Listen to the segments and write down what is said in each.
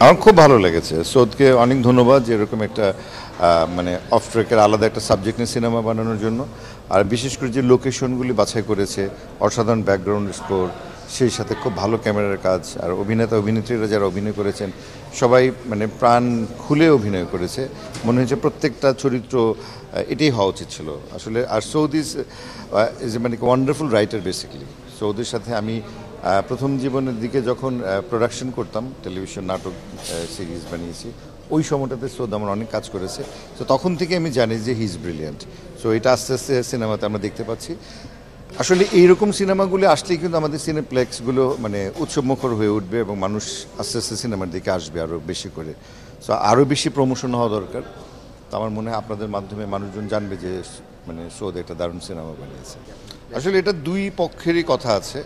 আমার খুব ভালো লেগেছে। সৌদকে অনেক ধন্যবাদ যে এরকম একটা মানে অফ ট্র্যাকের আলাদা একটা সাবজেক্ট নিয়ে সিনেমা বানানোর জন্য। আর বিশেষ করে যে লোকেশনগুলি বাছাই করেছে, অসাধারণ ব্যাকগ্রাউন্ড স্কোর, সেই সাথে খুব ভালো ক্যামেরার কাজ, আর অভিনেতা অভিনেত্রীরা যারা অভিনয় করেছেন সবাই মানে প্রাণ খুলে অভিনয় করেছে। মনে হয়েছে প্রত্যেকটা চরিত্র এটাই হওয়া উচিত ছিল আসলে। আর সৌদ ইজ মানে ওয়ান্ডারফুল রাইটার বেসিক্যালি। সৌদের সাথে আমি প্রথম জীবনের দিকে যখন প্রোডাকশন করতাম, টেলিভিশন নাটক সিরিজ বানিয়েছি, ওই সময়টাতে সৌদ আমার অনেক কাজ করেছে। তো তখন থেকে আমি জানি যে হি ইজ ব্রিলিয়ান্ট। সো এটা আস্তে আস্তে সিনেমাতে আমরা দেখতে পাচ্ছি। আসলে এইরকম সিনেমাগুলো আসলেই কিন্তু আমাদের সিনেপ্লেক্সগুলো মানে উৎসবমুখর হয়ে উঠবে এবং মানুষ আস্তে আস্তে সিনেমার দিকে আসবে আরও বেশি করে। সো আরও বেশি প্রমোশন হওয়া দরকার। তো আমার মনে হয় আপনাদের মাধ্যমে মানুষজন জানবে যে মানে সৌদ একটা দারুণ সিনেমা বানিয়েছে। আসলে এটা দুই পক্ষেরই কথা আছে।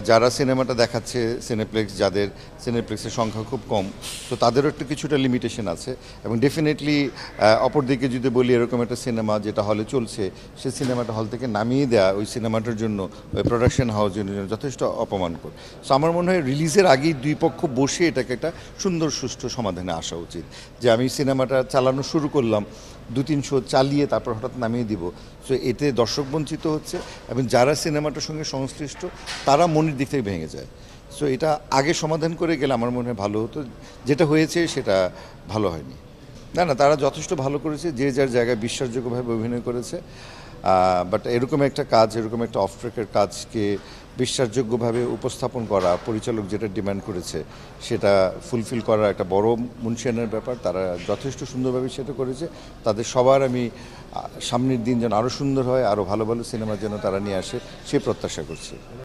যারা সিনেমাটা দেখাচ্ছে, সিনেপ্লেক্স যাদের, সিনেপ্লেক্সের সংখ্যা খুব কম, তো তাদেরও একটু কিছুটা লিমিটেশন আছে। এবং ডেফিনেটলি অপরদিকে যদি বলি এরকম একটা সিনেমা যেটা হলে চলছে, সেই সিনেমাটা হল থেকে নামিয়ে দেওয়া ওই সিনেমাটার জন্য, ওই প্রোডাকশন হাউসের জন্য যথেষ্ট অপমানকর। সো আমার মনে হয় রিলিজের আগেই দুই পক্ষ বসে এটাকে একটা সুন্দর সুষ্ঠু সমাধানে আসা উচিত। যে আমি সিনেমাটা চালানো শুরু করলাম, 2-3 শো চালিয়ে তারপর হঠাৎ নামিয়ে দিব, সো এতে দর্শক বঞ্চিত হচ্ছে এবং যারা সিনেমাটার সঙ্গে সংশ্লিষ্ট তারা মনের দিক থেকে ভেঙে যায়। সো এটা আগে সমাধান করে গেলে আমার মনে হয় ভালো হতো। যেটা হয়েছে সেটা ভালো হয়নি। না না, তারা যথেষ্ট ভালো করেছে, যে যার জায়গায় বিশ্বাসযোগ্যভাবে অভিনয় করেছে। বাট এরকম একটা কাজ, এরকম একটা অফ ট্র্যাকের কাজকে বিশ্বাসযোগ্যভাবে উপস্থাপন করা, পরিচালক যেটা ডিমান্ড করেছে সেটা ফুলফিল করা একটা বড় মুনশিয়ানের ব্যাপার। তারা যথেষ্ট সুন্দরভাবে সেটা করেছে। তাদের সবার আমি সামনের দিন যেন আরও সুন্দর হয়, আরও ভালো ভালো সিনেমা যেন তারা নিয়ে আসে, সে প্রত্যাশা করছি।